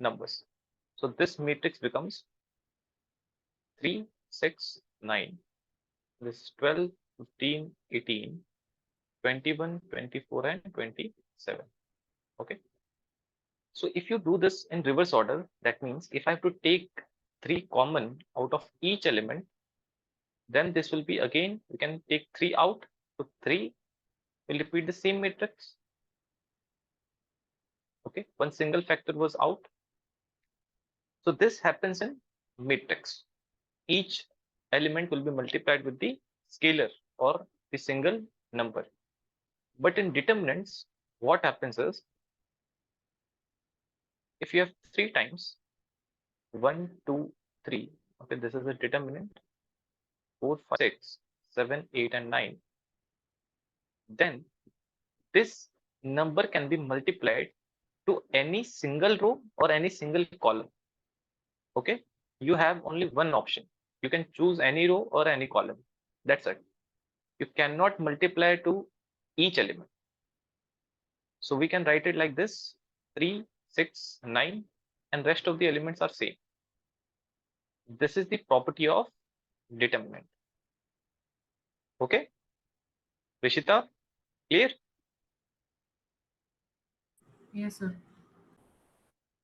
numbers. So this matrix becomes 3, 6, 9. This is 12, 15, 18, 21, 24, and 27. Okay. So if you do this in reverse order, that means if I have to take 3 common out of each element, then this will be again, we can take 3 out. So 3 will repeat the same matrix. Okay, one single factor was out. So this happens in matrix. Each element will be multiplied with the scalar or the single number. But in determinants, what happens is, if you have 3 times 1, 2, 3, okay, this is a determinant, 4, 5, 6, 7, 8, and 9, then this number can be multiplied to any single row or any single column. Okay, you have only one option. You can choose any row or any column. That's it. You cannot multiply to each element. So we can write it like this: 3, 6, 9, and rest of the elements are same. This is the property of determinant. Okay, Rishita, clear? Yes, sir.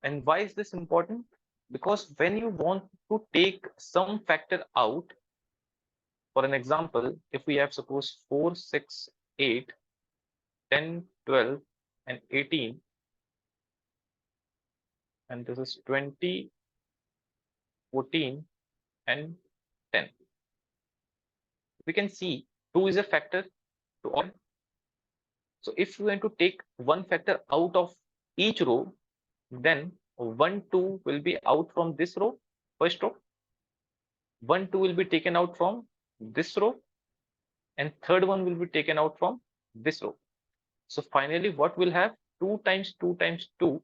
And why is this important? Because when you want to take some factor out, for an example, if we have suppose 4, 6, 8, 10, 12, and 18, and this is 20, 14, and 10. We can see 2 is a factor to all. So if we want to take one factor out of each row, then 1, 2 will be out from this row, first row. 1, 2 will be taken out from this row, and third one will be taken out from this row. So finally, what will have 2 times 2 times 2,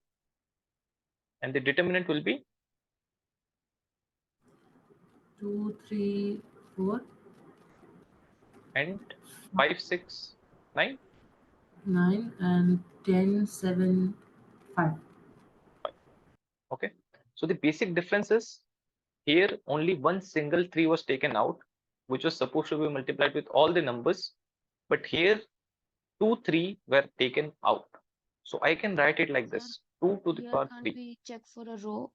and the determinant will be 2, 3, 4, and 5, 6, 9. 9, and 10, 7, 5. Okay. So the basic difference is, here only one single 3 was taken out, which was supposed to be multiplied with all the numbers, but here 2, 3 were taken out. So I can write it like Sir, this: 2 to the here power can't 3. we check for a row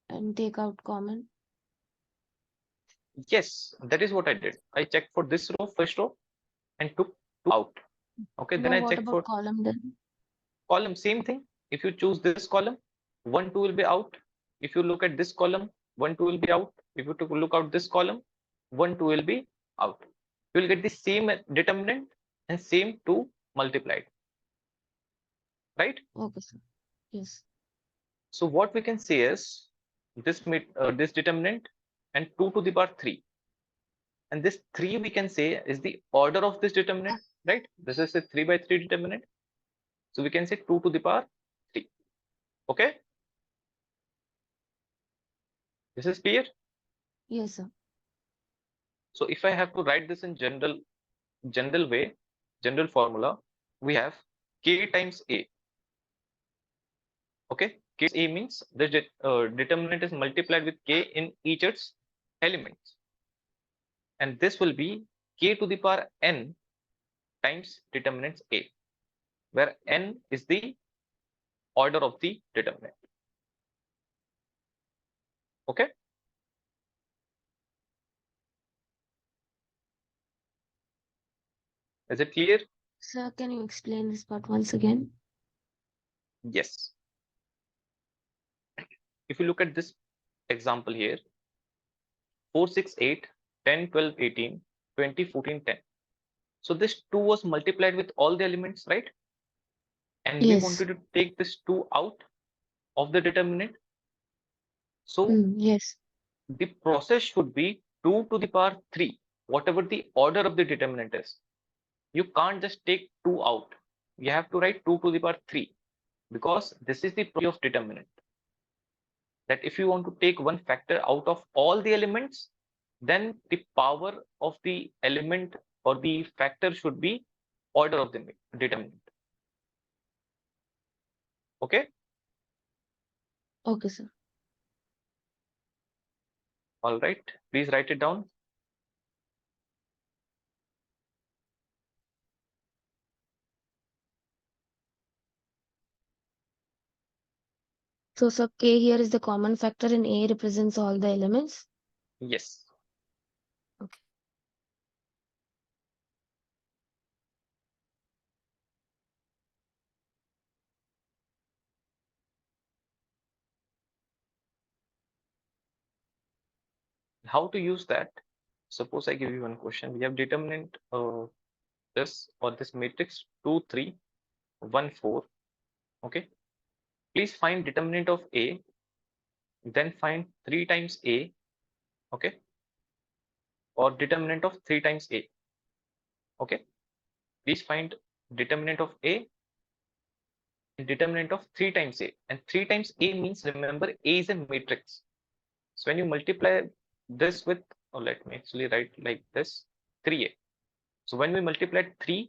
and take out common? Yes, that is what I did. I checked for this row, first row, and took 2 out. Okay, then No, I what checked about for column then? column, same thing. If you choose this column, 1, 2 will be out. If you look at this column, 1, 2 will be out. If you look out this column, 1, 2 will be out. You will get the same determinant and same 2 multiplied, right? Okay, sir. Yes. So what we can say is, this determinant and 2 to the power 3, and this 3 we can say is the order of this determinant, right? This is a 3 by 3 determinant. So we can say 2 to the power 3. Okay, this is clear. Yes, sir. So if I have to write this in general way, general formula, we have k times a. Okay, k times a means the determinant is multiplied with k in each its elements, and this will be k to the power n times determinants a, where n is the order of the determinant. Okay, is it clear? Sir, can you explain this part once again? Yes. If you look at this example here, 4, 6, 8, 10, 12, 18, 20, 14, 10. So this 2 was multiplied with all the elements, right? And we Yes. wanted to take this 2 out of the determinant. So Yes. the process should be 2 to the power 3, whatever the order of the determinant is. You can't just take 2 out. You have to write 2 to the power 3, because this is the property of determinant, that if you want to take one factor out of all the elements, then the power of the element or the factor should be order of the determinant. Okay, Okay, sir. All right, please write it down. So, sir, K here is the common factor and A represents all the elements. Yes. Okay. How to use that? Suppose I give you one question. We have determinant this or this matrix 2, 3, 1, 4. Okay. Please find determinant of A, then find 3 times A. Okay. Or determinant of 3 times A. Okay. Please find determinant of A and determinant of 3 times A. And 3 times A means, remember, A is a matrix. So when you multiply this with, or let me actually write like this, 3A. So when we multiply 3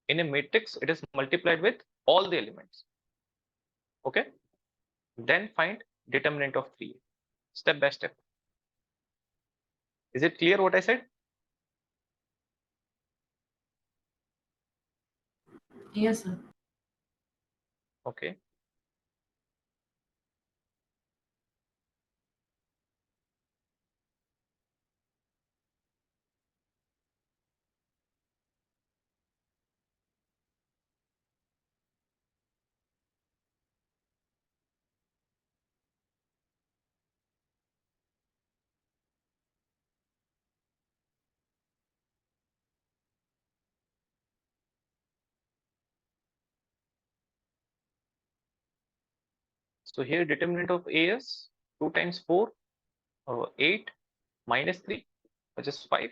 in a matrix, it is multiplied with all the elements. Okay. Then find determinant of 3A, step by step. Is it clear what I said? Yes, sir. Okay. So here determinant of A is 2 times 4, 8 minus 3, which is 5.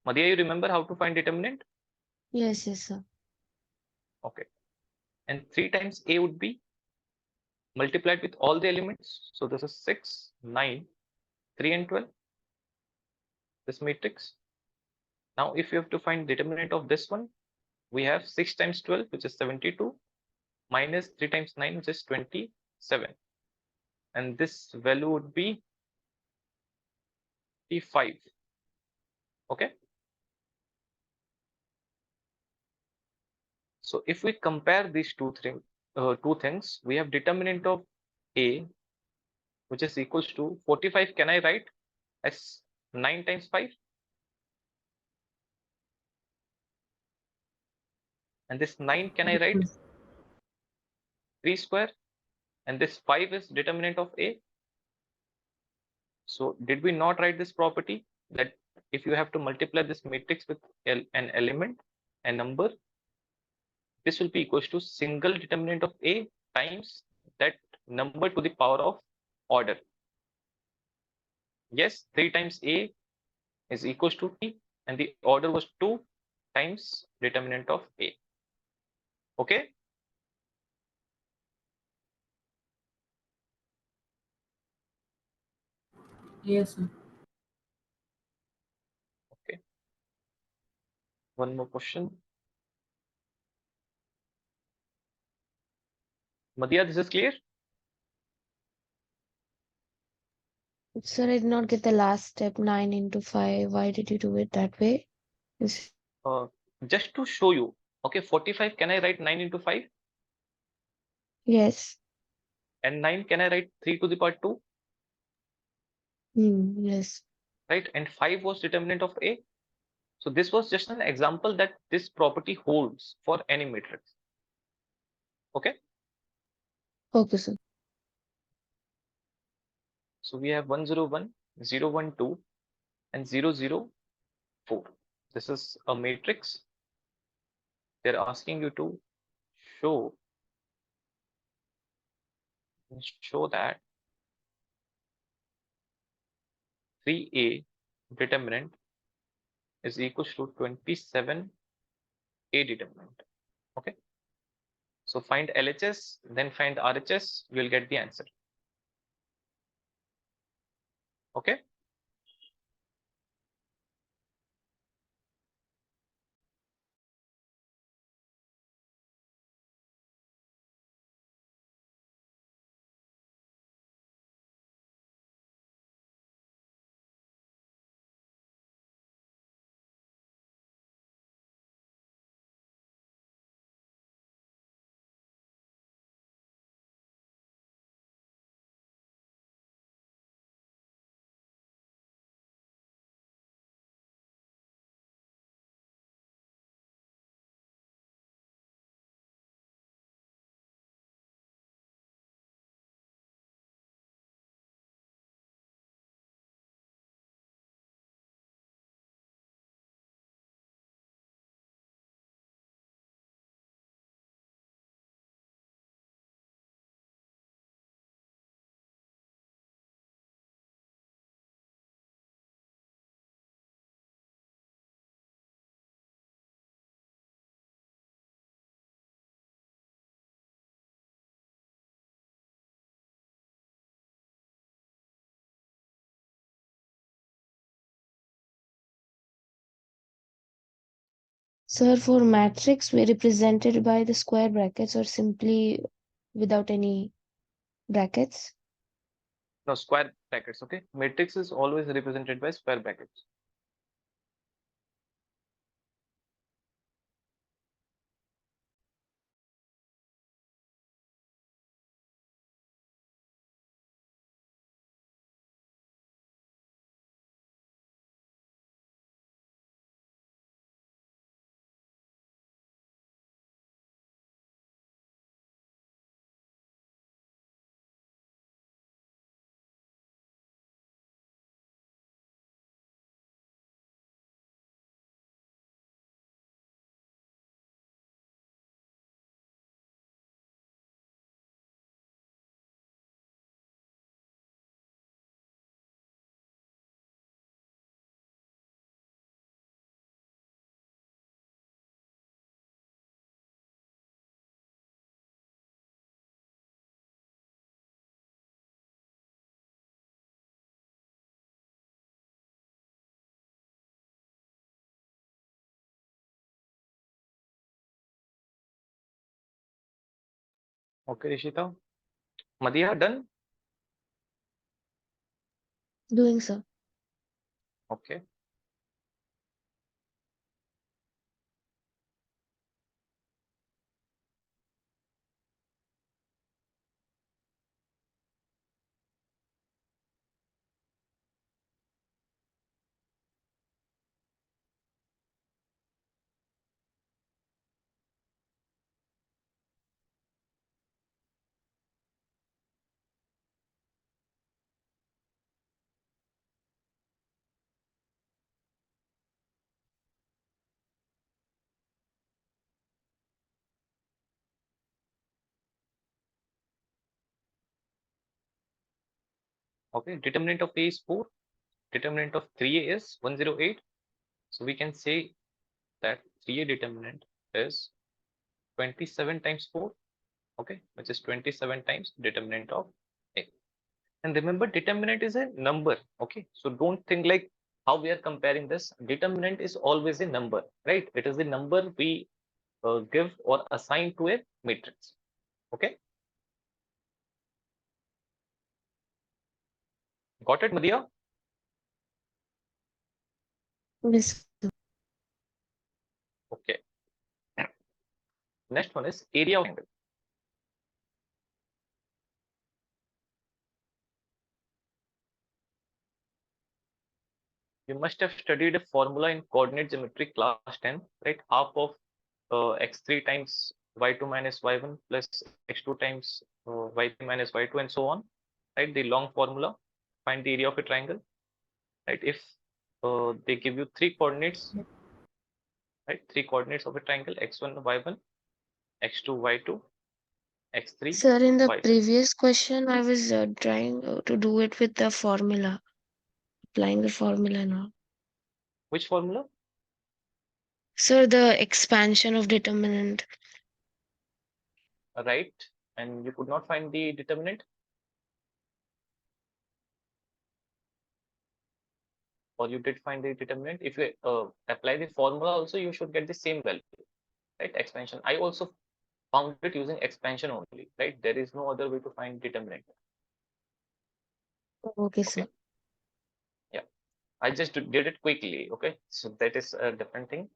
Madhya, you remember how to find determinant? Yes, yes, sir. Okay. And 3 times A would be multiplied with all the elements. So this is 6, 9, 3 and 12, this matrix. Now if you have to find determinant of this one, we have 6 times 12, which is 72, minus 3 times 9, which is 27. And this value would be 5. Okay. So if we compare these two things, we have determinant of A, which is equals to 45. Can I write as 9 times 5? And this 9 can I write 3 square? And this 5 is determinant of A. So did we not write this property that if you have to multiply this matrix with an element, a number, this will be equals to single determinant of A times that number to the power of order. Yes, 3 times A is equals to T, and the order was 2 times determinant of A. Okay. Yes, sir. Okay. One more question. Madhya, this is clear? Sir, I did not get the last step, 9 into 5. Why did you do it that way? Yes. Just to show you. Okay, 45, can I write 9 into 5? Yes. And 9, can I write 3 to the power 2? Yes. Right? And 5 was determinant of A. So this was just an example that this property holds for any matrix. Okay. Okay, sir. So we have 101, 012, and 004. This is a matrix. They're asking you to show that 3A determinant is equals to 27A determinant. Okay. So find LHS, then find RHS, you will get the answer. Okay. Sir, for matrix, we represented by the square brackets or simply without any brackets? No, square brackets, okay? Matrix is always represented by square brackets. Okay, Rishita. Madhya, done? Doing, sir. Okay. Okay, determinant of A is 4. Determinant of 3A is 108. So we can say that 3A determinant is 27 times 4, okay, which is 27 times determinant of A. And remember, determinant is a number, okay? So don't think like how we are comparing this. Determinant is always a number, right? It is the number we give or assign to a matrix, okay? Got it, Madhya? Yes, sir. Okay. Next one is area of angle. You must have studied a formula in coordinate geometry class 10, right? Half of x3 times y2 minus y1 plus x2 times y3 minus y2 and so on, right? The long formula, find the area of a triangle, right? If they give you three coordinates, right? Three coordinates of a triangle, x1, y1, x2, y2, x3, Sir, in the y3. previous question, I was trying to do it with the formula, applying the formula now. Which formula? Sir, the expansion of determinant. Right? And you could not find the determinant, or you did find the determinant. If you apply the formula also, you should get the same value, right? Expansion. I also found it using expansion only, right? There is no other way to find determinant. Okay, sir. Okay. Yeah. I just did it quickly. Okay. So that is a different thing.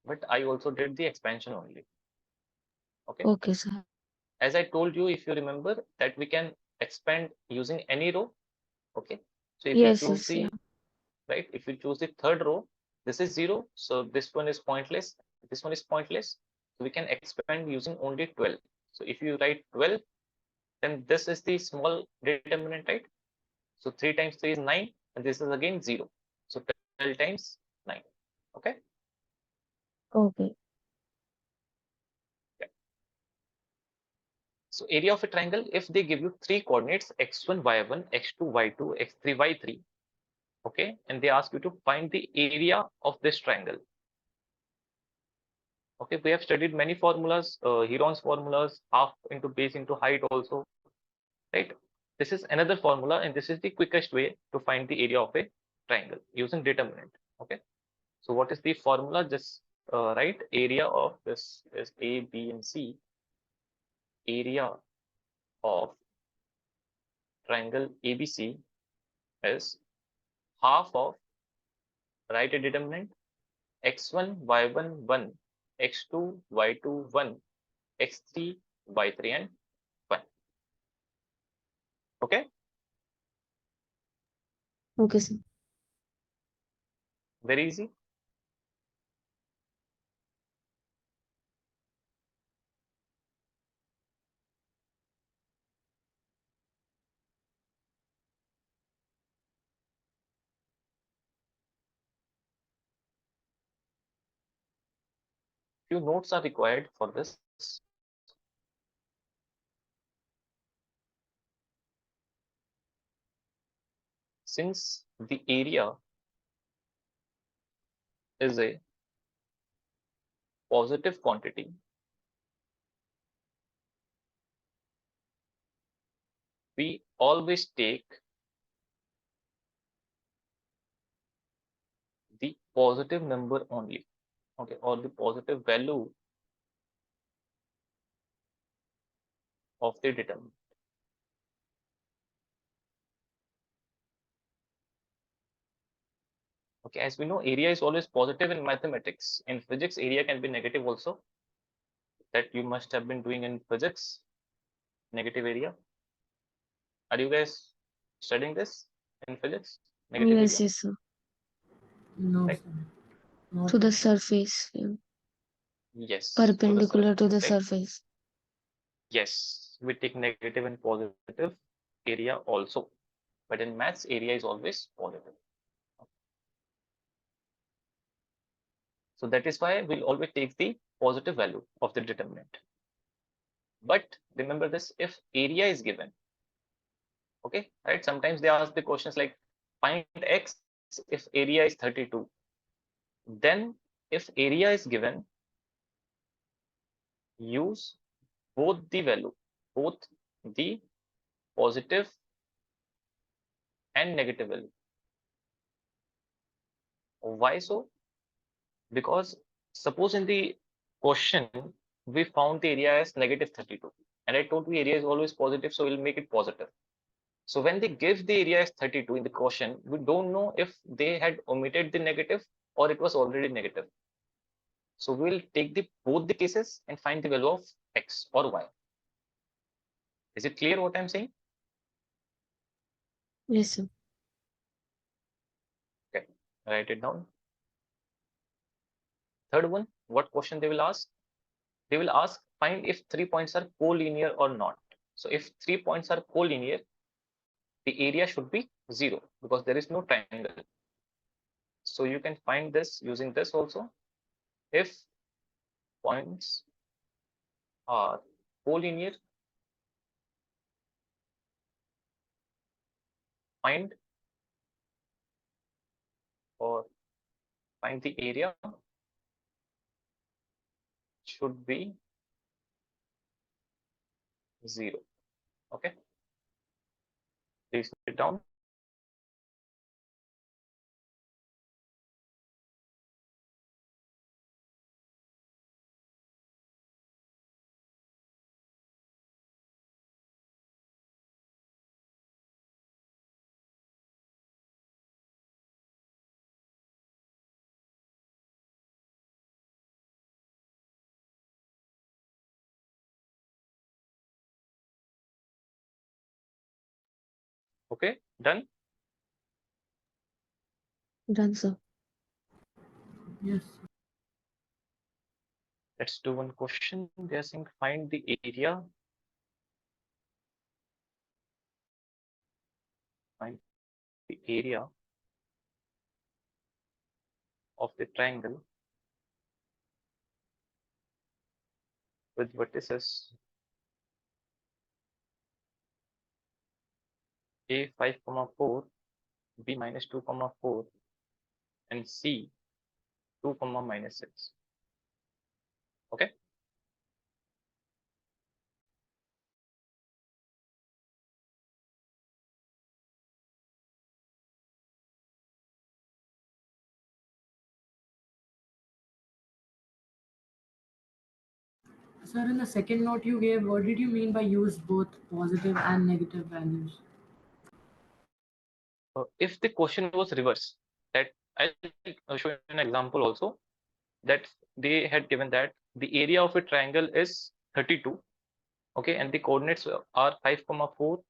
But I also did the expansion only. Okay. Okay, sir. As I told you, if you remember that we can expand using any row. Okay. So if you Yes, choose yes, yeah. the right, if you choose the third row, this is 0. So this one is pointless. This one is pointless. So we can expand using only 12. So if you write 12, then this is the small determinant, right? So 3 times 3 is 9, and this is again 0. So 12 times 9. Okay. Okay. Yeah. So area of a triangle, if they give you three coordinates x1, y1, x2, y2, x3, y3, okay, and they ask you to find the area of this triangle. Okay, we have studied many formulas, Heron's formulas, half into base into height also, right? This is another formula, and this is the quickest way to find the area of a triangle using determinant. Okay, so what is the formula? Just right? Area of this is A, B, and C. Area of triangle ABC is half of, write a determinant, x1, y1, 1, x2, y2, 1, x3, y3, and 1. Okay? Okay, sir. Very easy. Few notes are required for this. Since the area is a positive quantity, we always take the positive number only, okay, or the positive value of the determinant. Okay, as we know, area is always positive in mathematics. In physics, area can be negative also. That you must have been doing in physics, negative area. Are you guys studying this in physics? Negative Yes, area, yes, sir. No, right? sir. Not To the yet. surface, Yes, to the perpendicular to the surface, right? surface. Yes, we take negative and positive area also, but in maths, area is always positive. So that is why we'll always take the positive value of the determinant. But remember this, if area is given, okay, right? Sometimes they ask the questions like find x if area is 32. Then if area is given, use both the value, both the positive and negative value. Why so? Because suppose in the question we found the area as negative 32, and I told you area is always positive, so we'll make it positive. So when they give the area as 32 in the question, we don't know if they had omitted the negative or it was already negative. So we'll take the both the cases and find the value of x or y. Is it clear what I'm saying? Yes, sir. Okay, write it down. Third one, what question they will ask? They will ask find if 3 points are collinear or not. So if 3 points are collinear, the area should be 0 because there is no triangle. So you can find this using this also. If points are collinear, find or find the area should be 0. Okay, please note it down. Okay, done. Done, sir. Yes. Let's do one question. They are saying find the area. Find the area of the triangle with vertices A 5, 4, B minus 2, 4, and C 2, minus 6. Okay. Sir, in the second note you gave, what did you mean by use both positive and negative values? If the question was reverse, that I'll show you an example also, that they had given that the area of a triangle is 32, okay, and the coordinates are 5, 4,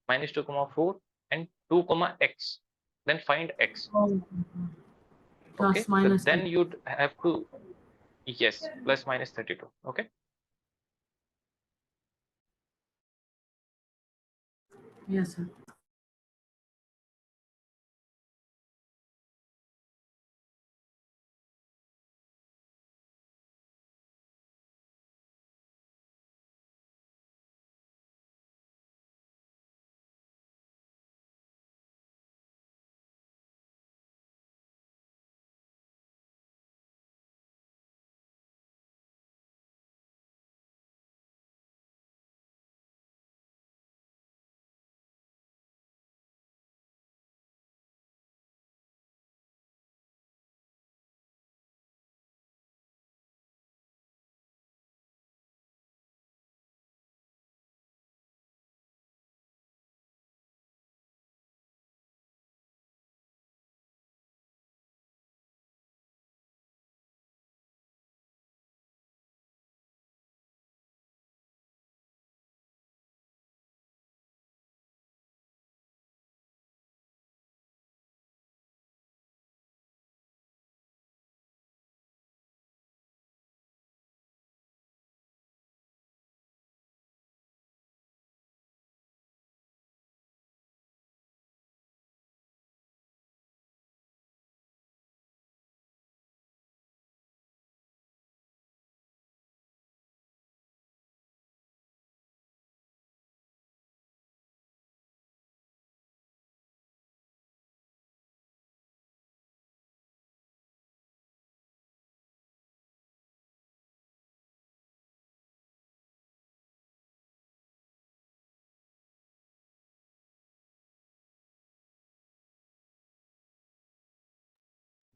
-2, 4, and 2, x. Then find x. Oh, Okay, plus so minus. then you'd have to, yes, plus minus 32. Okay, Yes, sir.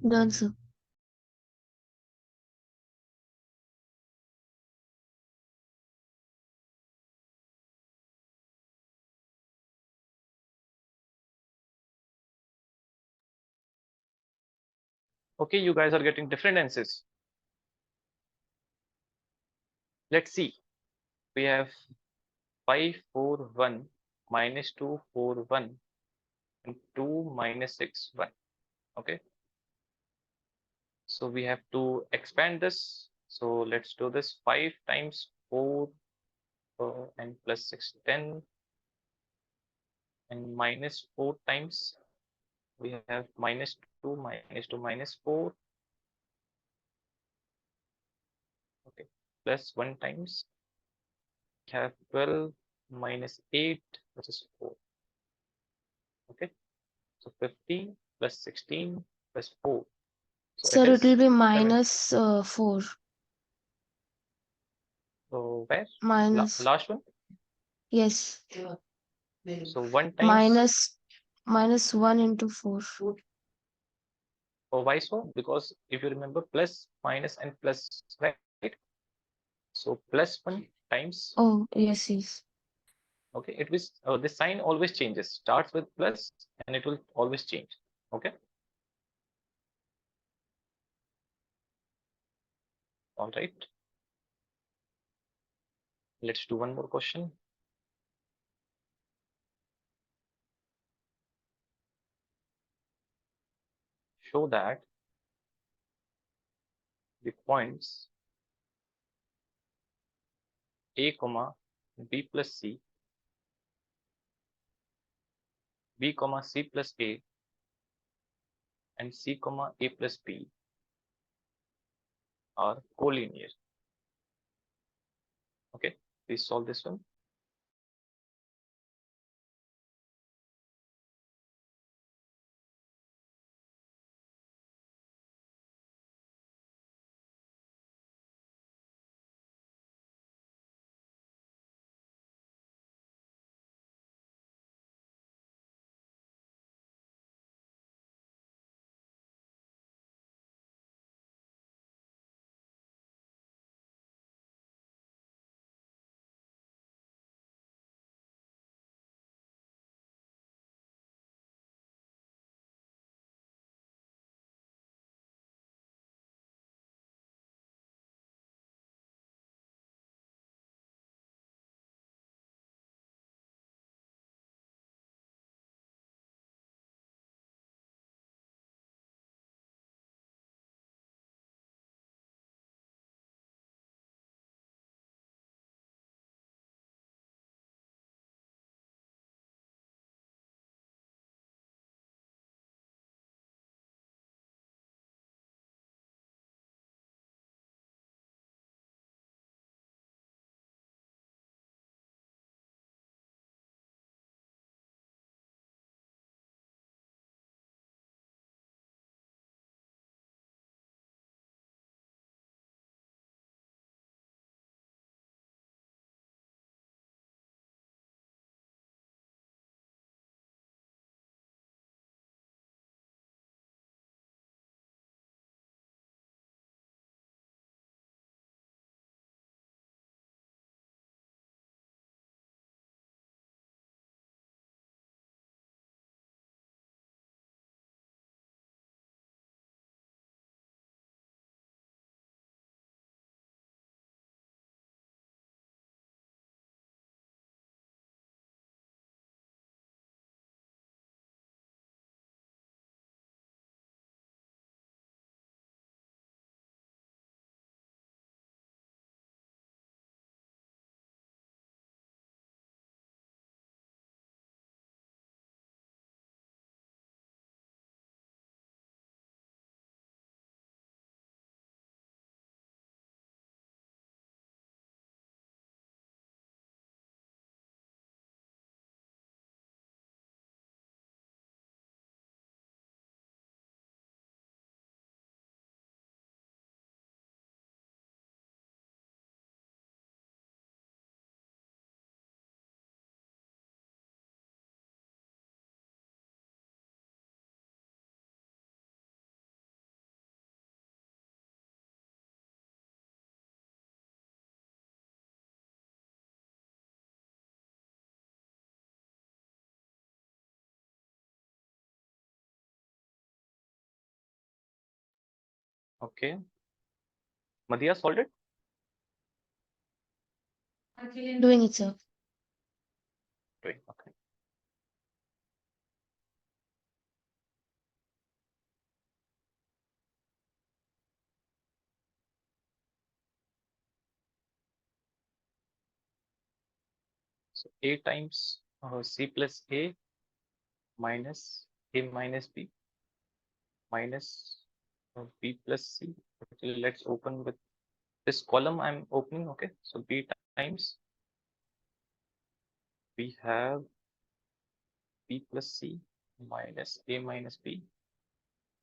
Done, sir. okay, you guys are getting different answers. Let's see. We have 5, 4, 1, -2, 4, 1, and 2, -6, 1. Okay, so we have to expand this. So let's do this. 5 times 4 and plus 6, 10, and minus 4 times we have -2, -2, -4. Okay, plus 1 times we have 12 -8, which is 4. Okay, so 15 plus 16 plus 4. So it Sir, it will is be 70. minus 4. So where? Minus, Last one. yes. So 1 times, Minus 1 into 4. or why so? Because if you remember, plus, minus, and plus, right? So plus 1 times, Oh, yes, yes. okay, it was the sign always changes, starts with plus and it will always change. Okay, all right, let's do one more question. Show that the points a comma b plus c, b comma c plus a, and c comma a plus b are collinear. Okay, please solve this one. Okay. Madhya solved it? Doing it, sir. Doing. Okay. So A times C plus A minus A minus B minus B plus C. Okay, let's open with this column I'm opening. Okay, so B times we have B plus C minus A minus B,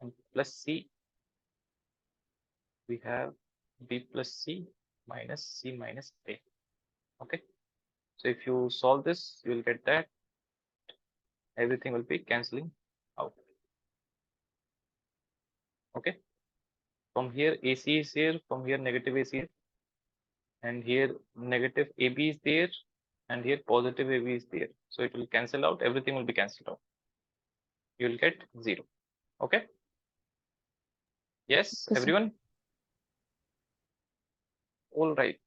and plus C we have B plus C minus C minus A. Okay, so if you solve this, you will get that everything will be cancelling out. Okay, from here AC is here, from here negative AC is, and here negative AB is there, and here positive AB is there. So it will cancel out, everything will be cancelled out. You will get 0. Okay. Yes, Okay, sir. everyone. All right.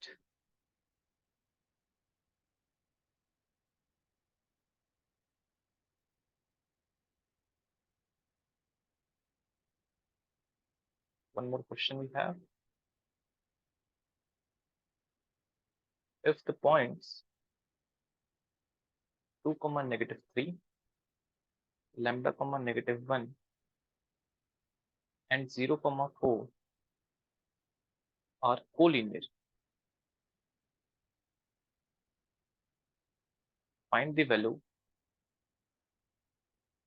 One more question we have. If the points 2 comma negative 3, lambda comma negative 1, and 0 comma 4 are collinear, find the value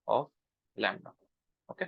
of lambda. Okay.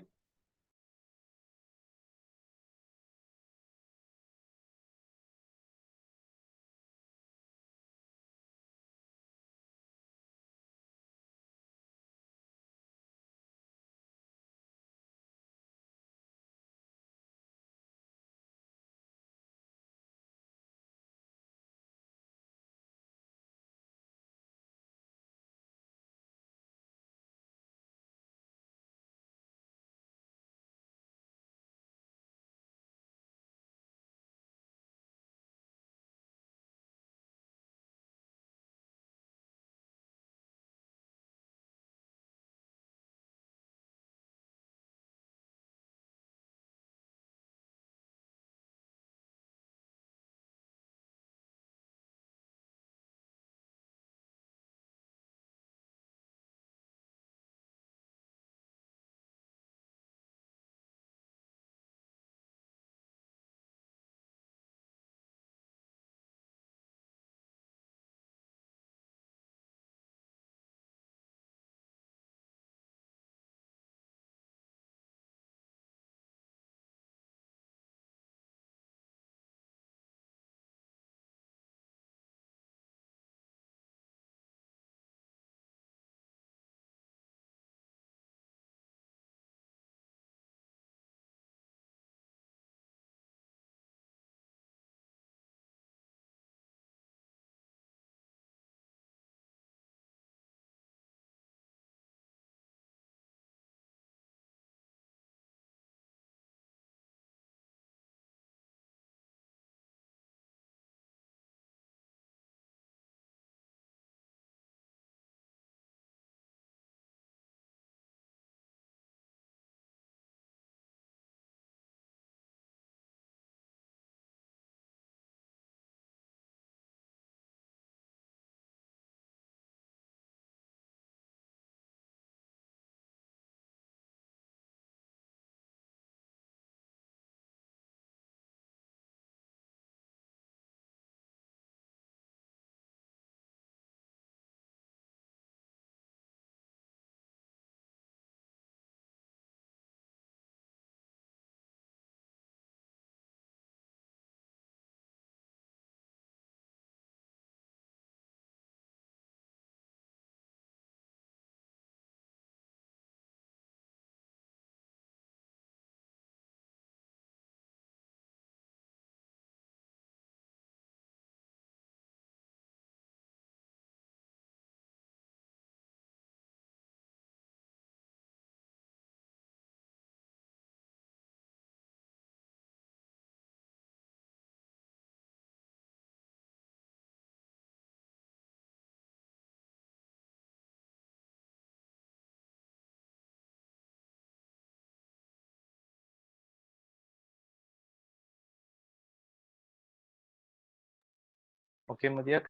Okay, Madhya,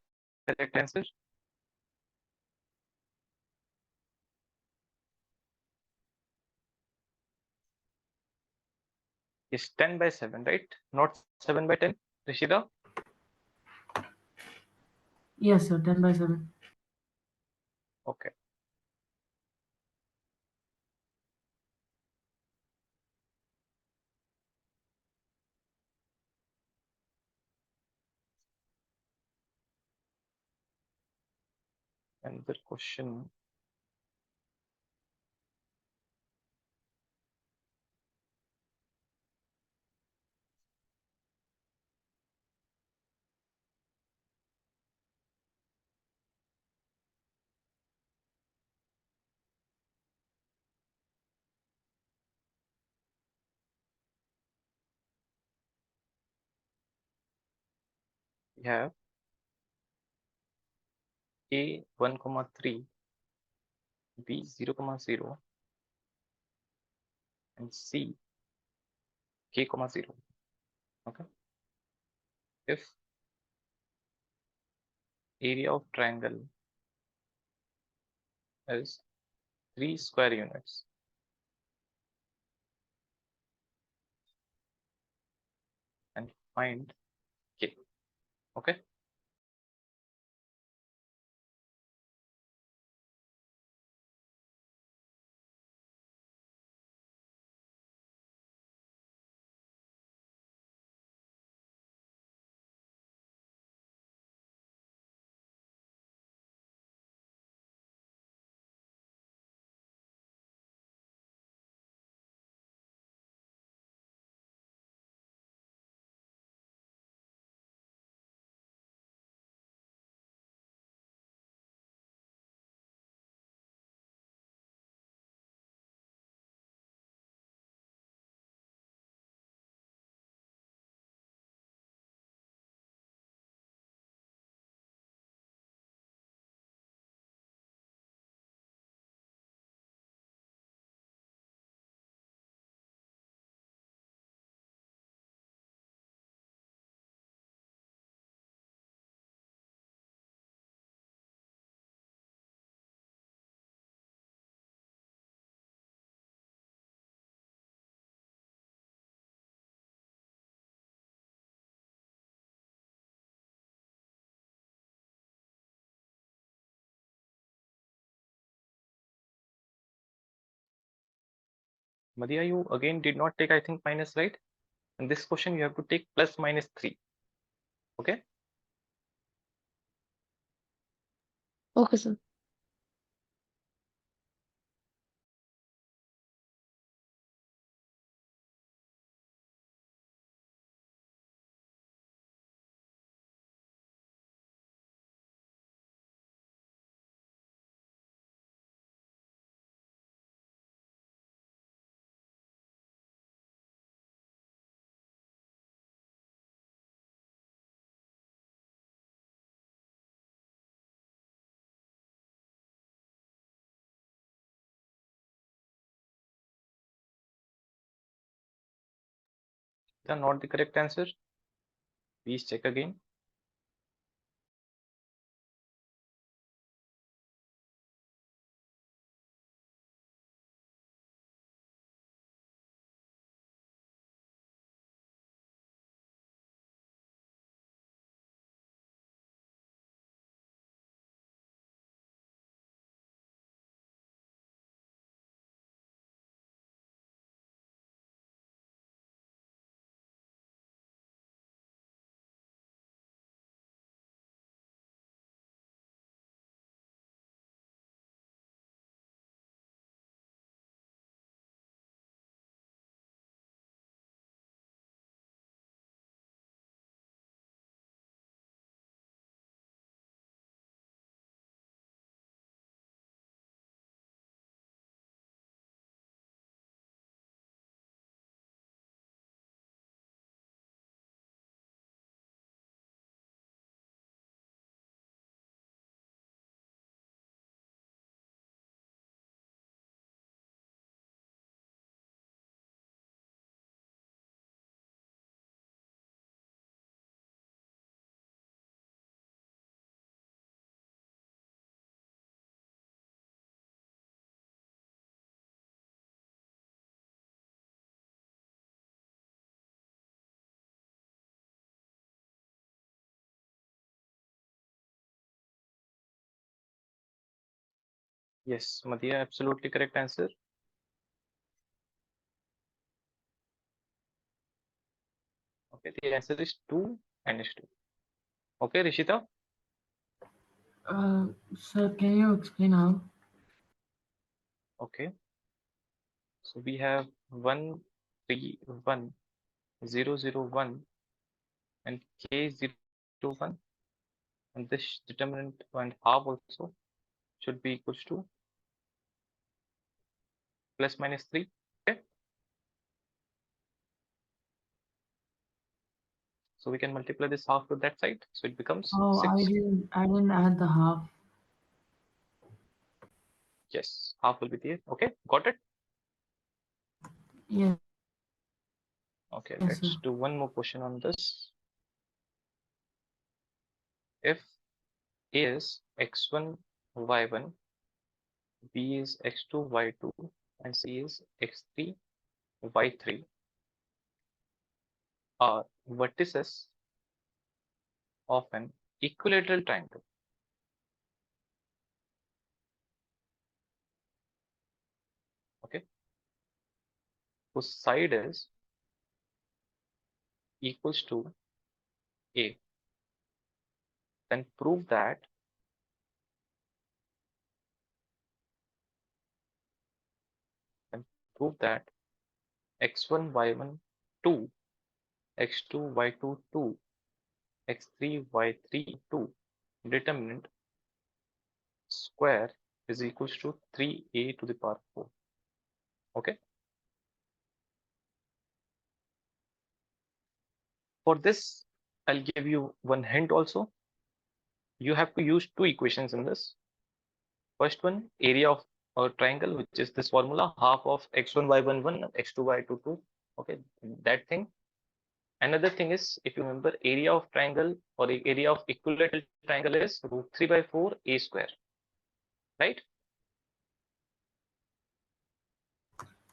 correct answer. Is 10 by 7, right? Not 7 by 10, Rishida? Yes, sir. 10 by 7. Okay. Another question. We have A 1, 3, B 0, 0, and C K, 0. Okay. If area of triangle is 3 square units, and find K. Okay. Madhya, you again did not take, I think, minus, right? In this question, you have to take plus minus 3. Okay. Okay, sir. They are not the correct answer. Please check again. Yes, Madhya, absolutely correct answer. Okay, the answer is 2 NH2. Okay, Rishita? Sir, can you explain how? Okay, so we have 1, 3, 1, 0, 0, 1, and K 0, 1, and this determinant and half also should be equals to plus minus 3. Okay, so we can multiply this half to that side, so it becomes Oh, 6. I didn't add the half. Yes, half will be there. Okay, got it? Yes, Okay, yes, sir. let's do one more question on this. If A is x1, y1, B is x2, y2, and C is x3, y3 are vertices of an equilateral triangle. Okay, whose side is equals to A, then prove that x1, y1 2, x2, y2 2, x3, y3 2 determinant square is equals to 3a to the power 4. Okay, for this I'll give you one hint also. You have to use two equations in this. First one, area of a triangle, which is this formula, half of x1 y1 1 x2 y2 2. Okay, that thing. Another thing is, if you remember, area of triangle or area of equilateral triangle is root 3 by 4 a square, right?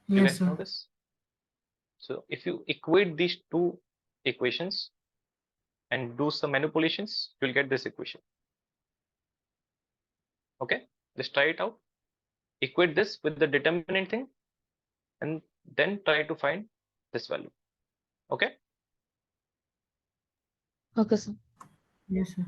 You Yes, guys know sir. this. So if you equate these two equations and do some manipulations, you'll get this equation. Okay, let's try it out. Equate this with the determinant thing and then try to find this value. Okay. Okay, sir. Yes, sir.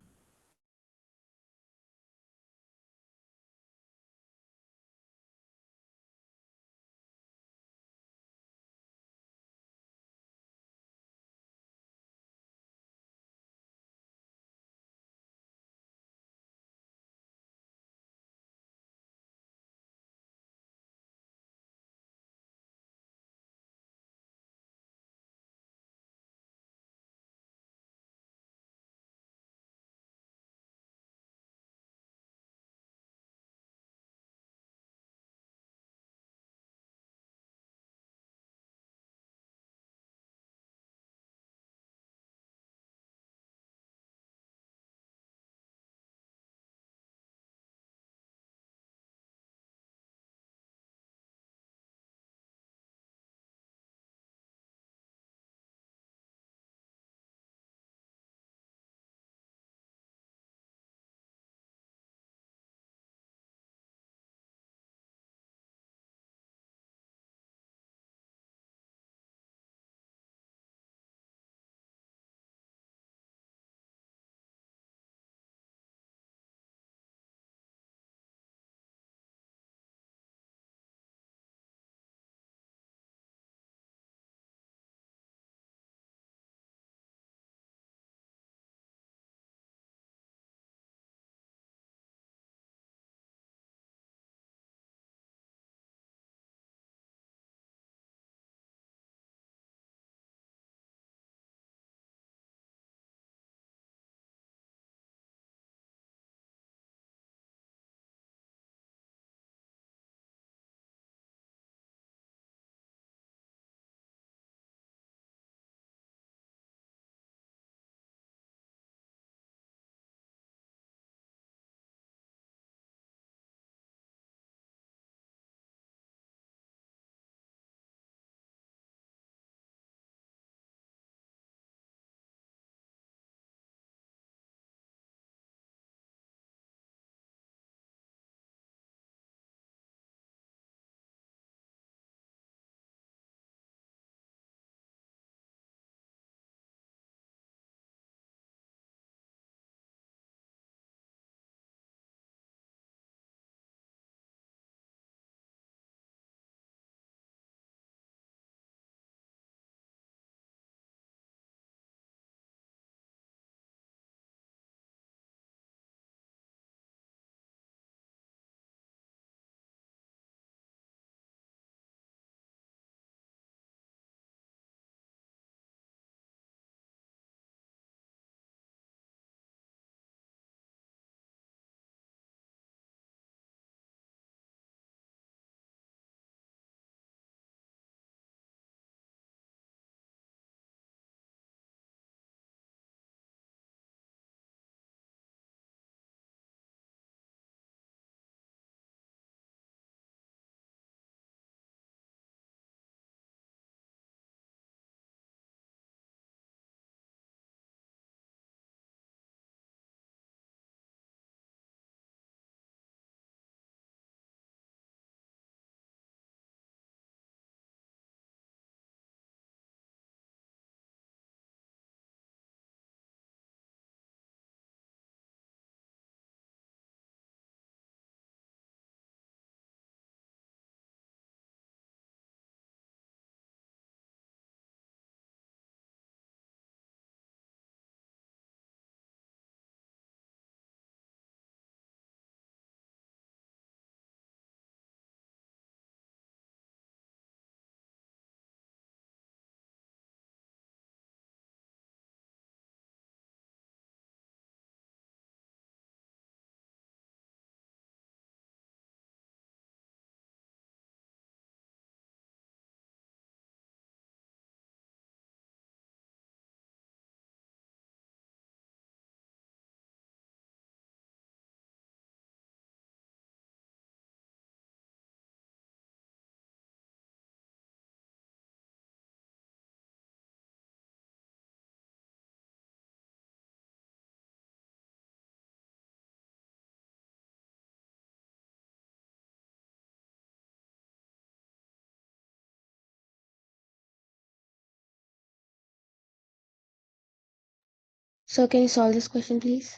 So can you solve this question, please?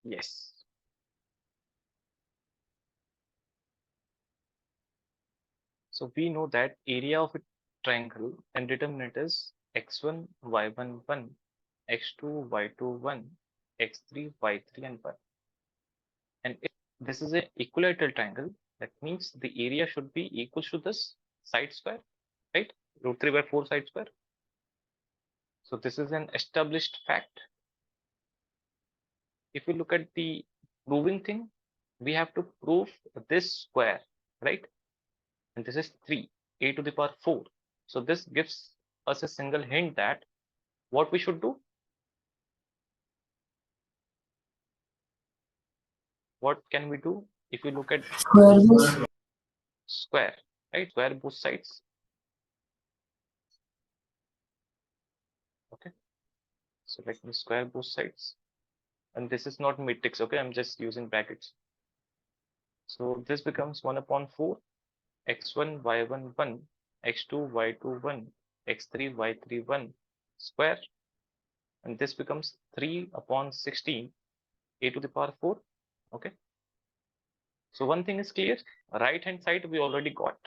Yes. So we know that area of a triangle and determinant is x1, y1, 1, x2, y2, 1, x3, y3, and 1. And if this is an equilateral triangle, that means the area should be equal to this side square, right? Root 3 by 4 side square. So this is an established fact. If we look at the proving thing, we have to prove this square, right? And this is 3, a to the power 4. So this gives us a single hint that what we should do. What can we do if we look at Square root. square, right? Square both sides. Okay. So let me square both sides. And this is not matrix, okay? I'm just using brackets. So this becomes 1 upon 4, x1, y1, 1, x2, y2, 1, x3, y3, 1 square. And this becomes 3 upon 16, a to the power 4. Okay. So one thing is clear, right hand side we already got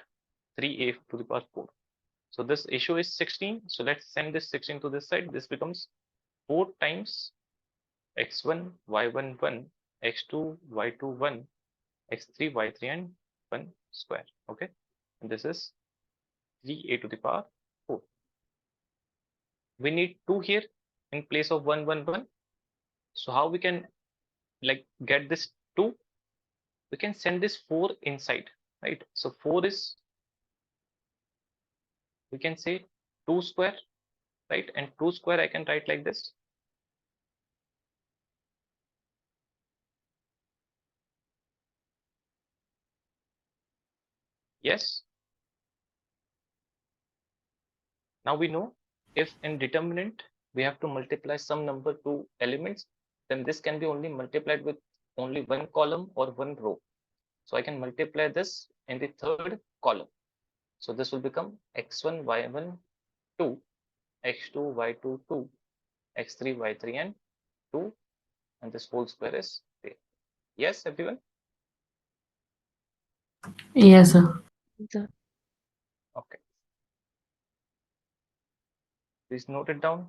3a to the power 4. So this issue is 16. So let's send this 16 to this side. This becomes 4 times x1, y1, 1, x2, y2, 1, x3, y3, and 1 square. Okay. And this is 3a to the power 4. We need 2 here in place of 1, 1, 1. So how we can like get this 2? We can send this 4 inside, right? So 4 is, we can say 2 square, right? And 2 square I can write like this. Yes. Now we know if in determinant we have to multiply some number to elements, then this can be only multiplied with only one column or one row. So I can multiply this in the third column. So this will become x1, y1, 2, x2, y2, 2, x3, y3, and 2, and this whole square is there. Yes, everyone? Yes, sir. The Okay. Please note it down.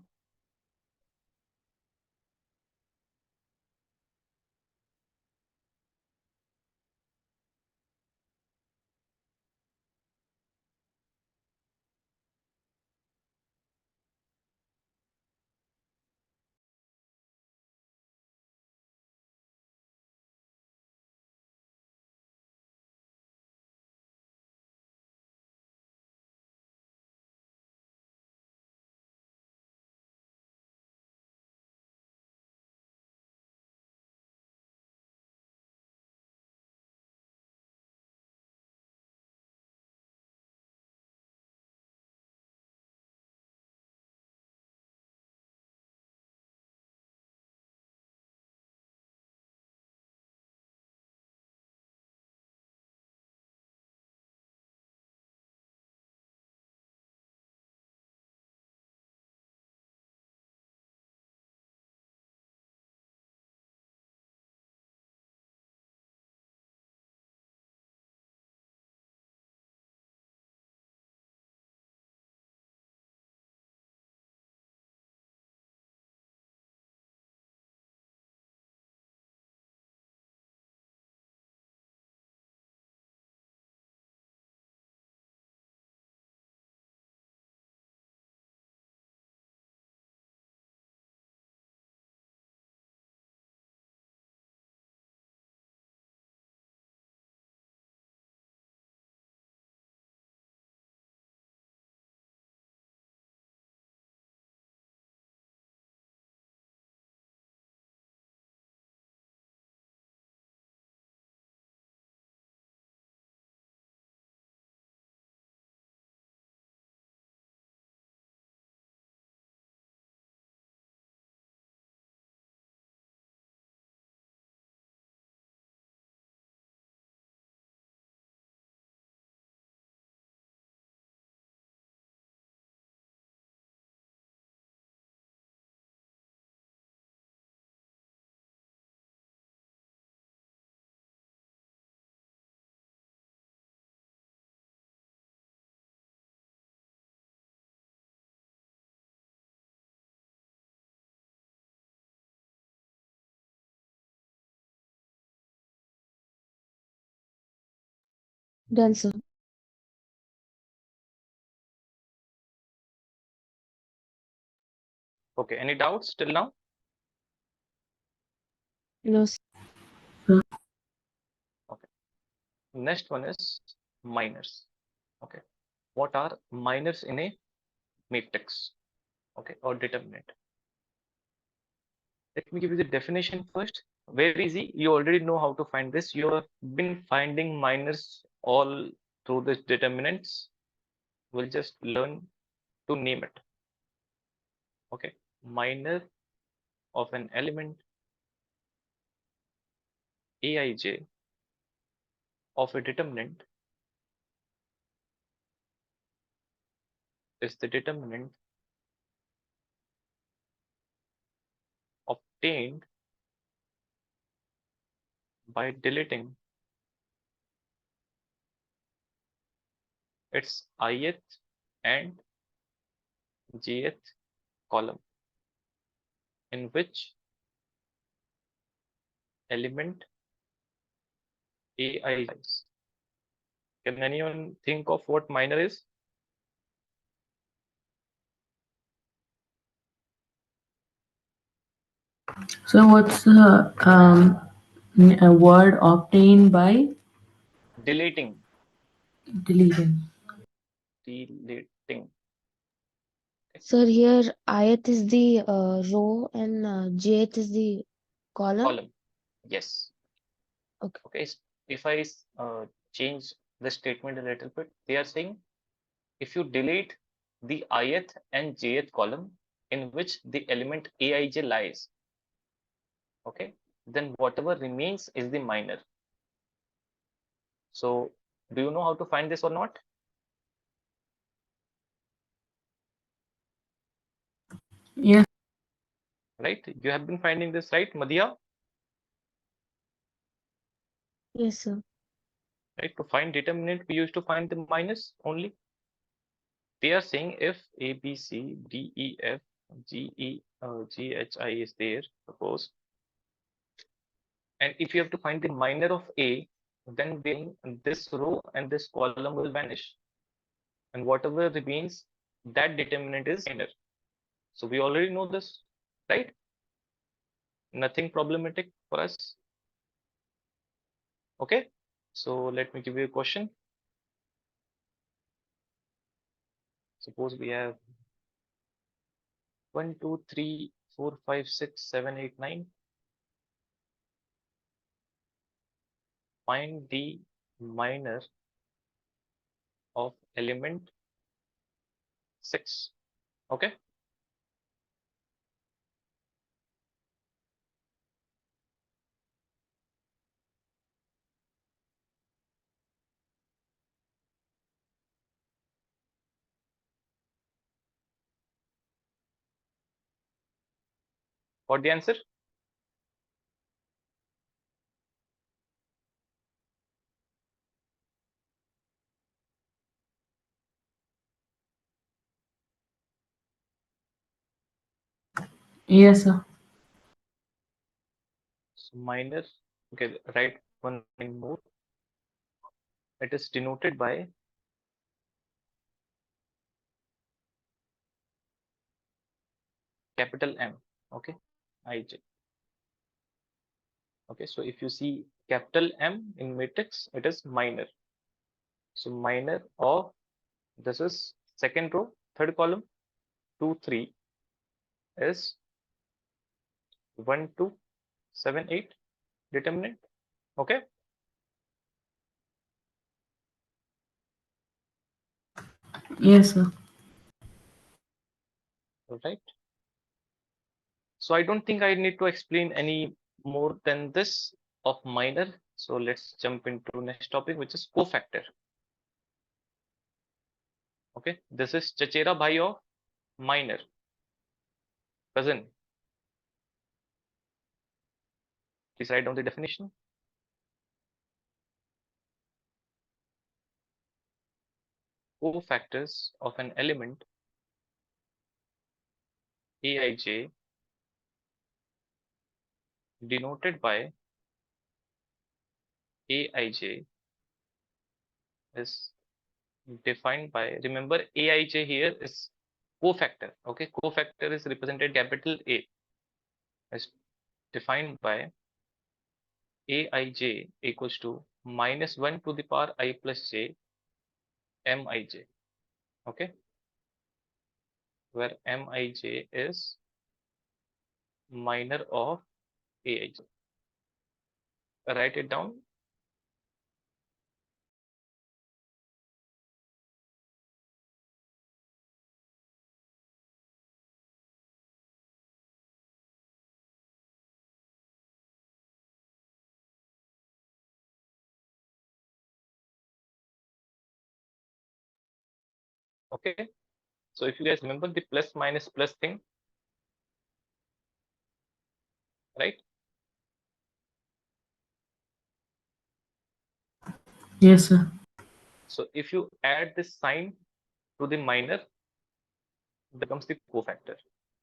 Done, sir. Okay, any doubts till now? No, sir. Okay. Next one is minors. Okay. What are minors in a matrix? Okay, or determinant. Let me give you the definition first. Very easy. You already know how to find this. You have been finding minors all through the determinants. We'll just learn to name it. Okay. Minor of an element Aij of a determinant is the determinant obtained by deleting its ith and jth column in which element Ai lies. Can anyone think of what minor is? So what's the a word obtained by Deleting. deleting? Deleting. Sir, here ith is the row and jth is the column. Column. Yes. Okay. Okay. If I change the statement a little bit, they are saying if you delete the ith and jth column in which the element Aij lies, okay, then whatever remains is the minor. So do you know how to find this or not? Yes. Right? You have been finding this, right, Madhya? Yes, sir. Right? To find determinant, we used to find the minus only. They are saying if A, B, C, D, E, F, G, E, G, H, I is there, suppose, and if you have to find the minor of A, then this row and this column will vanish, and whatever remains, that determinant is minor. So we already know this, right? Nothing problematic for us. Okay. So let me give you a question. Suppose we have 1, 2, 3, 4, 5, 6, 7, 8, 9. Find the minor of element 6. Okay. What the answer? Yes, sir. So minor. Okay. Write one line more. It is denoted by capital M. Okay. Ij. Okay. So if you see capital M in matrix, it is minor. So minor of this is second row, third column, 2, 3 is 1, 2, 7, 8 determinant. Okay. Yes, sir. All right. So I don't think I need to explain any more than this of minor. So let's jump into next topic, which is cofactor. Okay, this is Chachera bhai of minor, cousin. Please write down the definition. Cofactors of an element Aij denoted by Aij is defined by, remember Aij here is cofactor. Okay, cofactor is represented capital A, is defined by Aij equals to -1 to the power I plus j Mij. Okay, where Mij is minor of Aij. Write it down. Okay, so if you guys remember the plus minus plus thing, right? Yes, sir. So if you add this sign to the minor, becomes the cofactor.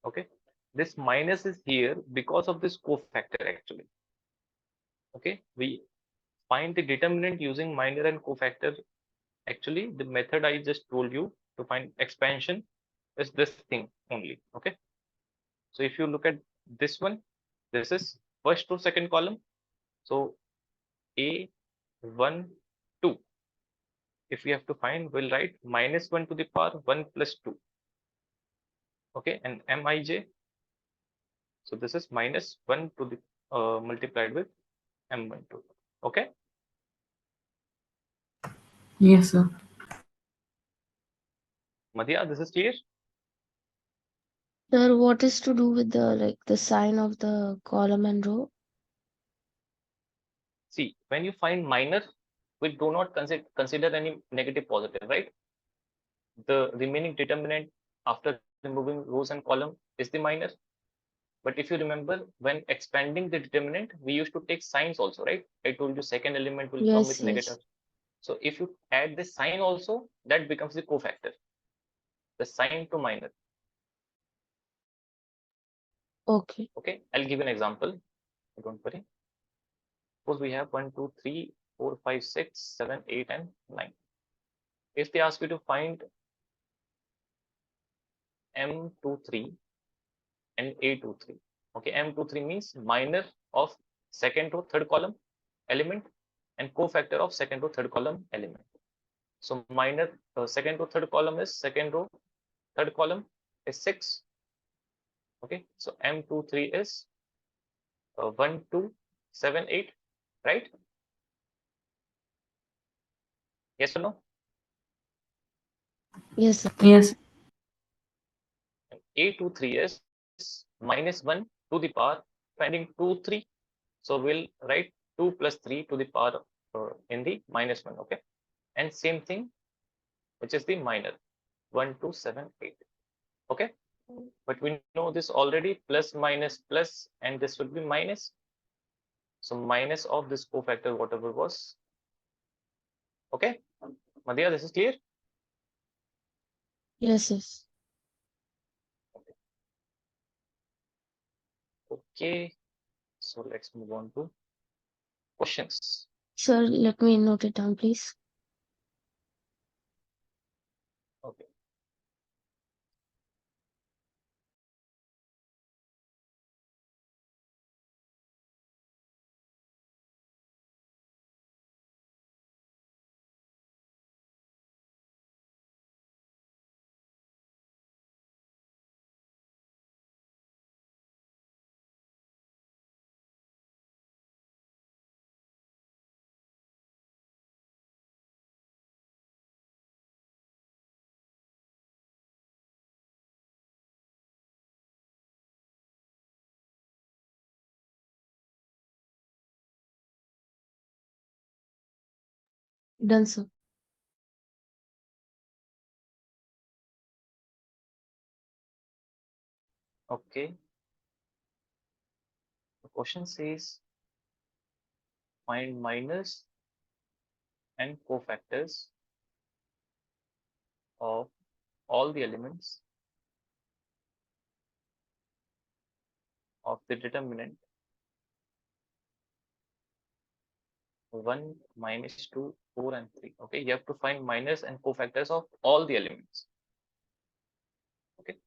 Okay, this minus is here because of this cofactor actually. Okay, we find the determinant using minor and cofactor. Actually, the method I just told you to find expansion is this thing only. Okay, so if you look at this one, this is first to second column. So A1, 2. If we have to find, we'll write -1 to the power 1 plus 2. Okay, and Mij. So this is -1 to the multiplied with M12. Okay. Yes, sir. Madhya, this is clear? Sir, what is to do with the sign of the column and row? See, when you find minor, we do not consider any negative positive, right? The remaining determinant after removing rows and column is the minor. But if you remember, when expanding the determinant, we used to take signs also, right? I told you second element will come with Yes, negative. yes. So if you add the sign also, that becomes the cofactor, the sign to minor. Okay. Okay, I'll give an example. Don't worry. Suppose we have 1, 2, 3, 4, 5, 6, 7, 8, and 9. If they ask you to find M23 and A23, okay, M23 means minor of second row, third column element and cofactor of second row, third column element. So minor second row, third column is second row, third column is 6. Okay, so M23 is 1, 2, 7, 8, right? Yes or no? Yes, sir. Yes. A23 is -1 to the power finding 2, 3. So we'll write 2 plus 3 to the power in the -1. Okay, and same thing, which is the minor 1, 2, 7, 8. Okay, but we know this already, plus minus plus, and this would be minus. So minus of this cofactor, whatever was. Okay, Madhya, this is clear? Yes, yes. Okay, so let's move on to questions. Sir, let me note it down, please. Okay. Done, sir. Okay. The question says find minors and cofactors of all the elements of the determinant 1, -2, 4, and 3. Okay, you have to find minus and cofactors of all the elements. Okay.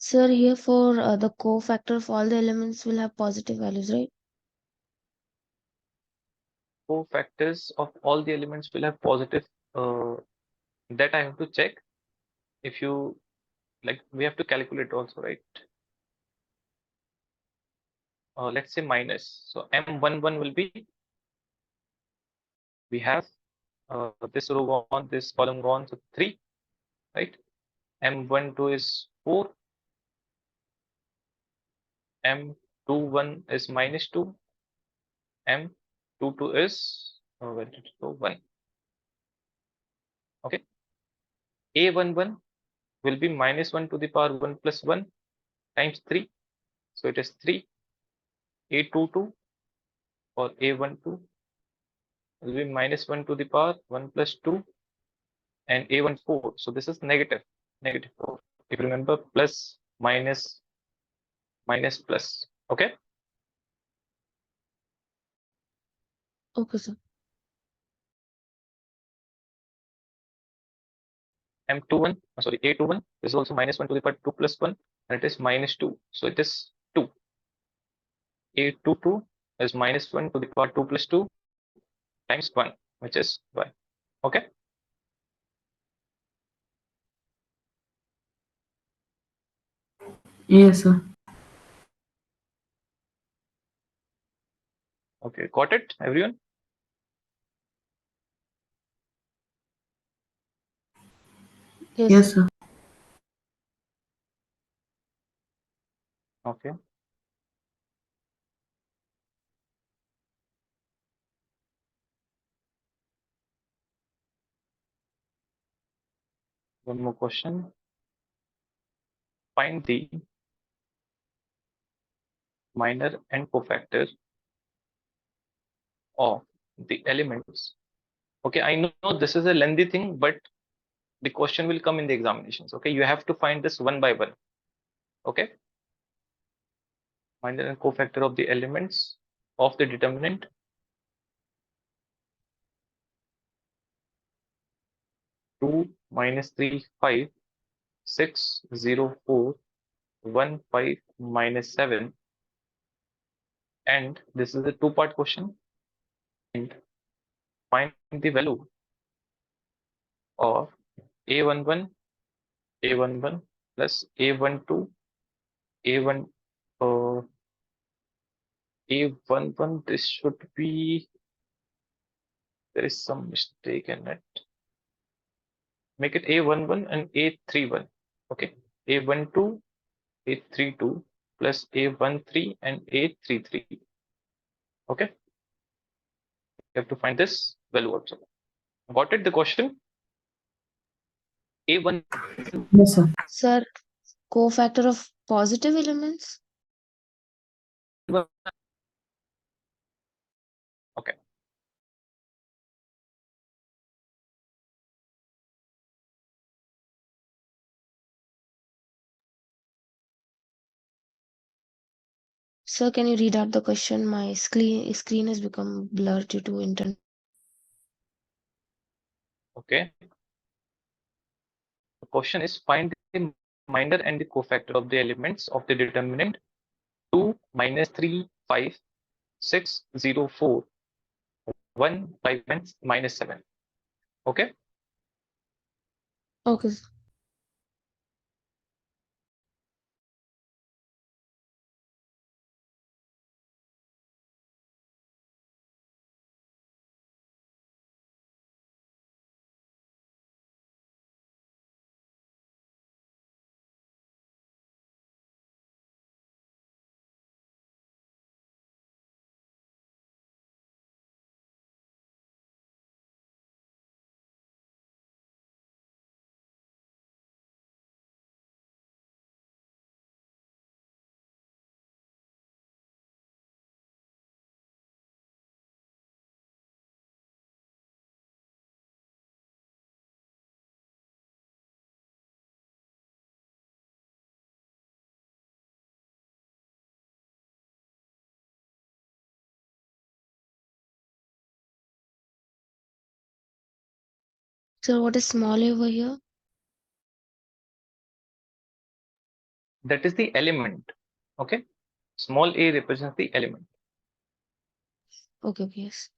Sir, here for the cofactor of all the elements will have positive values, right? Cofactors of all the elements will have positive. That I have to check. If you like, we have to calculate also, right? Let's say minus. So M11 will be, we have this row gone, this column gone, so 3, right? M12 is 4, M21 is -2, M22 is where did it go? 1. Okay. A11 will be -1 to the power 1 plus 1 times 3. So it is 3. A22 or A12 will be -1 to the power 1 plus 2, and A14. So this is negative 4. If you remember, plus, minus, minus, plus. Okay. Okay, sir. M21, sorry, A21 is also -1 to the power 2 plus 1, and it is -2. So it is 2. A22 is -1 to the power 2 plus 2 times 1, which is 1. Okay. Yes, sir. Okay. Got it, everyone? Yes, Yes, sir. sir. Okay. One more question. Find the minor and cofactor of the elements. Okay, I know this is a lengthy thing, but the question will come in the examinations. Okay, you have to find this one by one. Okay, minor and cofactor of the elements of the determinant. Two minus 3, 5, 6, 0, 4, 1, 5, minus 7. And this is a two-part question. And find the value of A11, A11 plus A12, A1, A11. This should be, there is some mistake in it. Make it A11 and A31. Okay, A12, A32 plus A13 and A33. Okay, you have to find this value also. Got it? The question? A1. Yes, sir. Sir, cofactor of positive elements? Okay. Sir, can you read out the question? My screen has become blurred due to internet. Okay. The question is find the minor and the cofactor of the elements of the determinant 2, minus 3, 5, 6, 0, 4, 1, 5, minus 7. Okay. Okay. So what is small over here? That is the element. Okay. Small a represents the element. Okay, yes.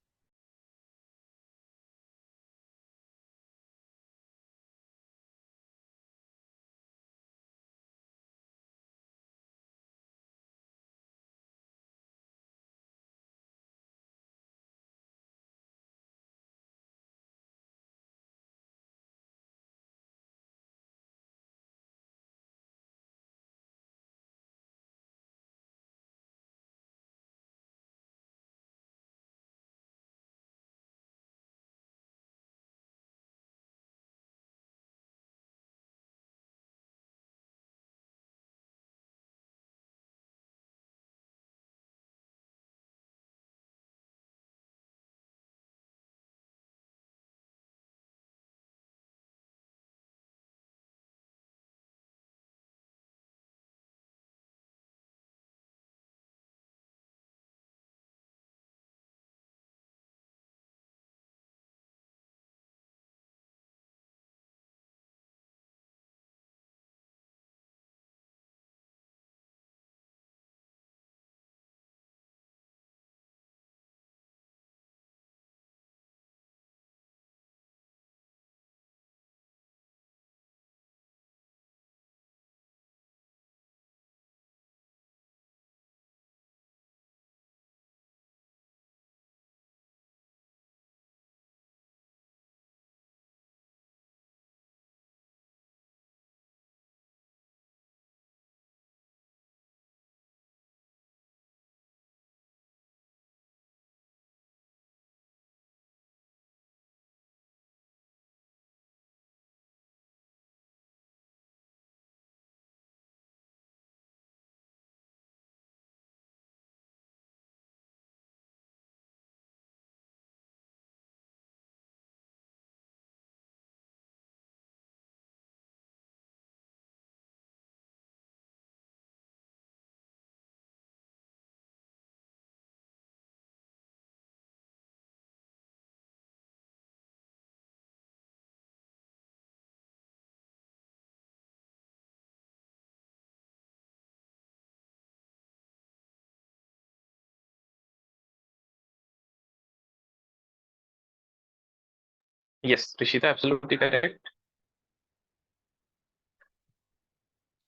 Yes, Rishita, absolutely correct.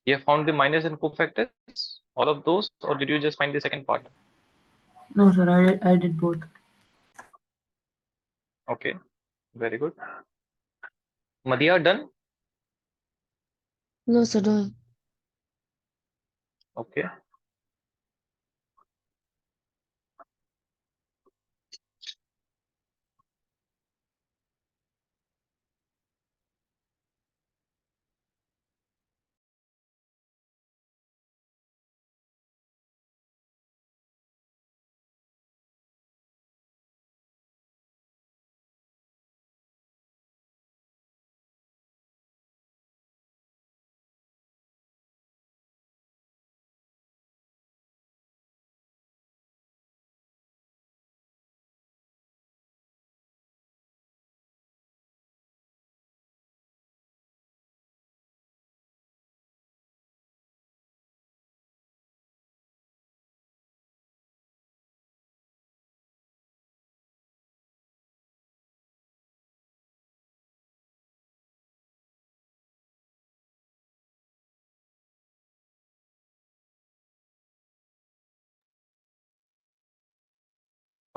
You have found the minus and cofactors, all of those, or did you just find the second part? No, sir, I did both. Okay, very good. Madhya, done? No, sir, no. Okay.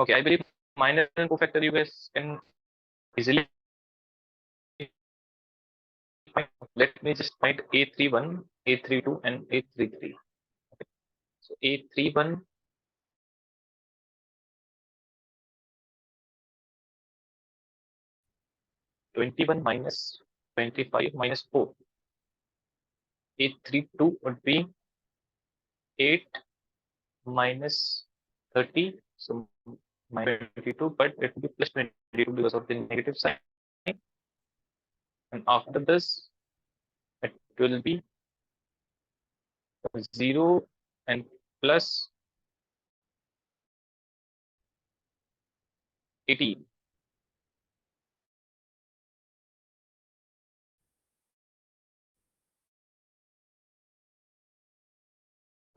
Okay, I believe minus and cofactor you guys can easily find. Let me just find A31, A32, and A33. Okay. So A31 21 minus 25 minus 4. A32 would be 8 minus 30, so minus 22, but it will be plus 22 because of the negative sign. And after this, it will be 0 and plus 18.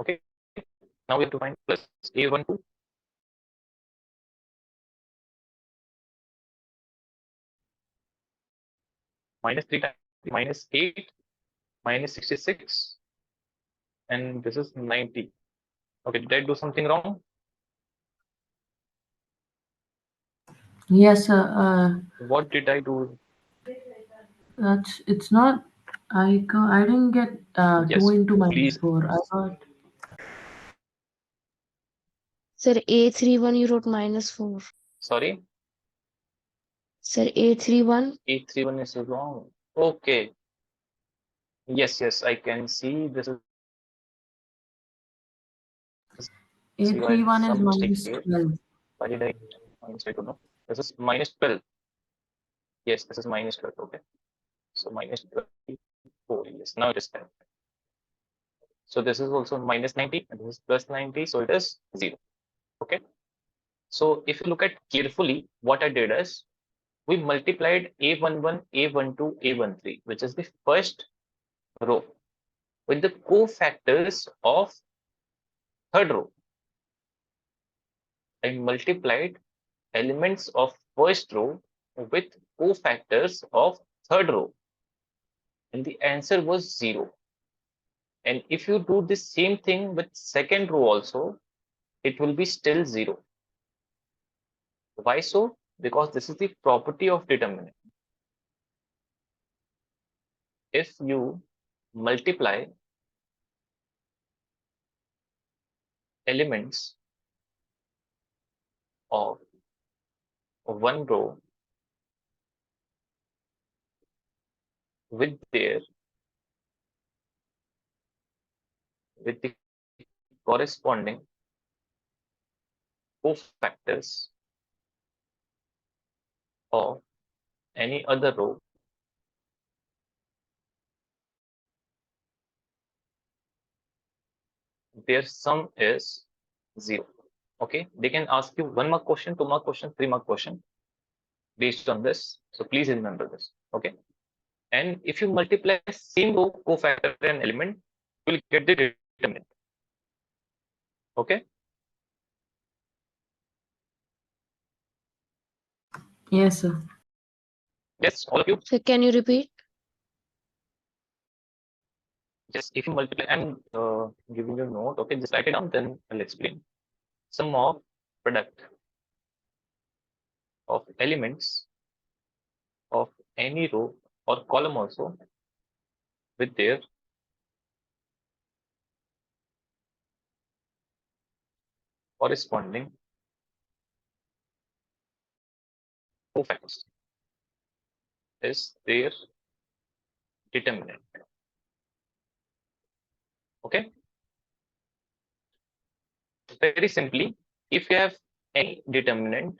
Okay, now we have to find plus A12 minus 3 times minus 8 minus 66, and this is 90. Okay, did I do something wrong? Yes, sir. What did I do? It's not. I didn't get 2 Yes, into minus please. 4. I got Sir, A31 you wrote -4. Sorry, Sir, A31. A31 is wrong. Okay. Yes, I can see this is see why A31 is some mistake minus here. 12. Why did I minus? I don't know. This is minus 12. Yes, this is minus 12. Okay. So minus 24. Yes, now it is correct. So this is also minus 90 and this is plus 90. So it is 0. Okay. So if you look at carefully, what I did is we multiplied A11, A12, A13, which is the first row, with the cofactors of third row. I multiplied elements of first row with cofactors of third row, and the answer was 0. And if you do the same thing with second row also, it will be still 0. Why so? Because this is the property of determinant. If you multiply elements of one row with the corresponding cofactors of any other row, their sum is 0. Okay, they can ask you 1 mark question, 2 mark question, 3 mark question based on this. So please remember this. Okay, and if you multiply same row cofactor and element, you will get the determinant. Okay, Yes, sir. Yes, all of you. So can you repeat? Yes, if you multiply, I'm giving you a note. Okay, just write it down, then I'll explain. Sum of product of elements of any row or column also with their corresponding cofactors is their determinant. Okay. Very simply, if you have any determinant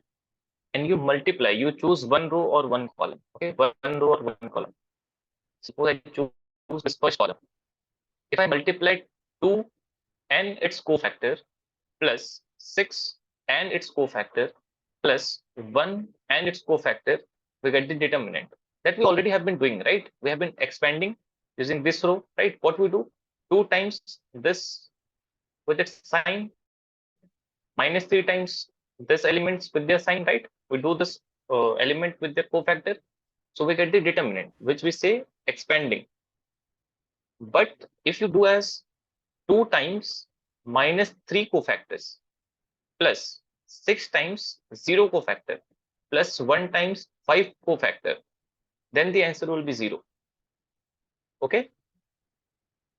and you multiply, you choose one row or one column. Okay, one row or one column. Suppose I choose this first column. If I multiply 2 and its cofactor plus 6 and its cofactor plus 1 and its cofactor, we get the determinant. That we already have been doing, right? We have been expanding using this row, right? What we do? 2 times this with its sign, minus 3 times this elements with their sign, right? We do this element with their cofactor. So we get the determinant, which we say expanding. But if you do as 2 times minus 3 cofactors plus 6 times 0 cofactor plus 1 times 5 cofactor, then the answer will be 0. Okay.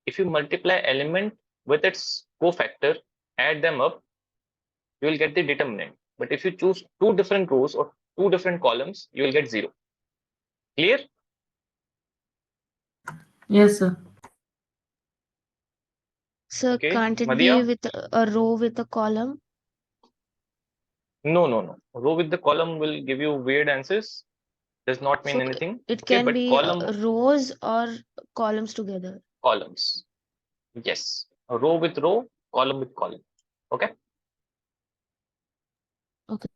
If you multiply element with its cofactor, add them up, you will get the determinant. But if you choose 2 different rows or 2 different columns, you will get 0. Clear? Yes, sir. So Okay. can't it be Madhya? with a row with a column? No. Row with the column will give you weird answers. Does not mean So anything. it Okay, can but be column, rows or columns together. columns. Yes. A row with row, column with column. Okay. Okay.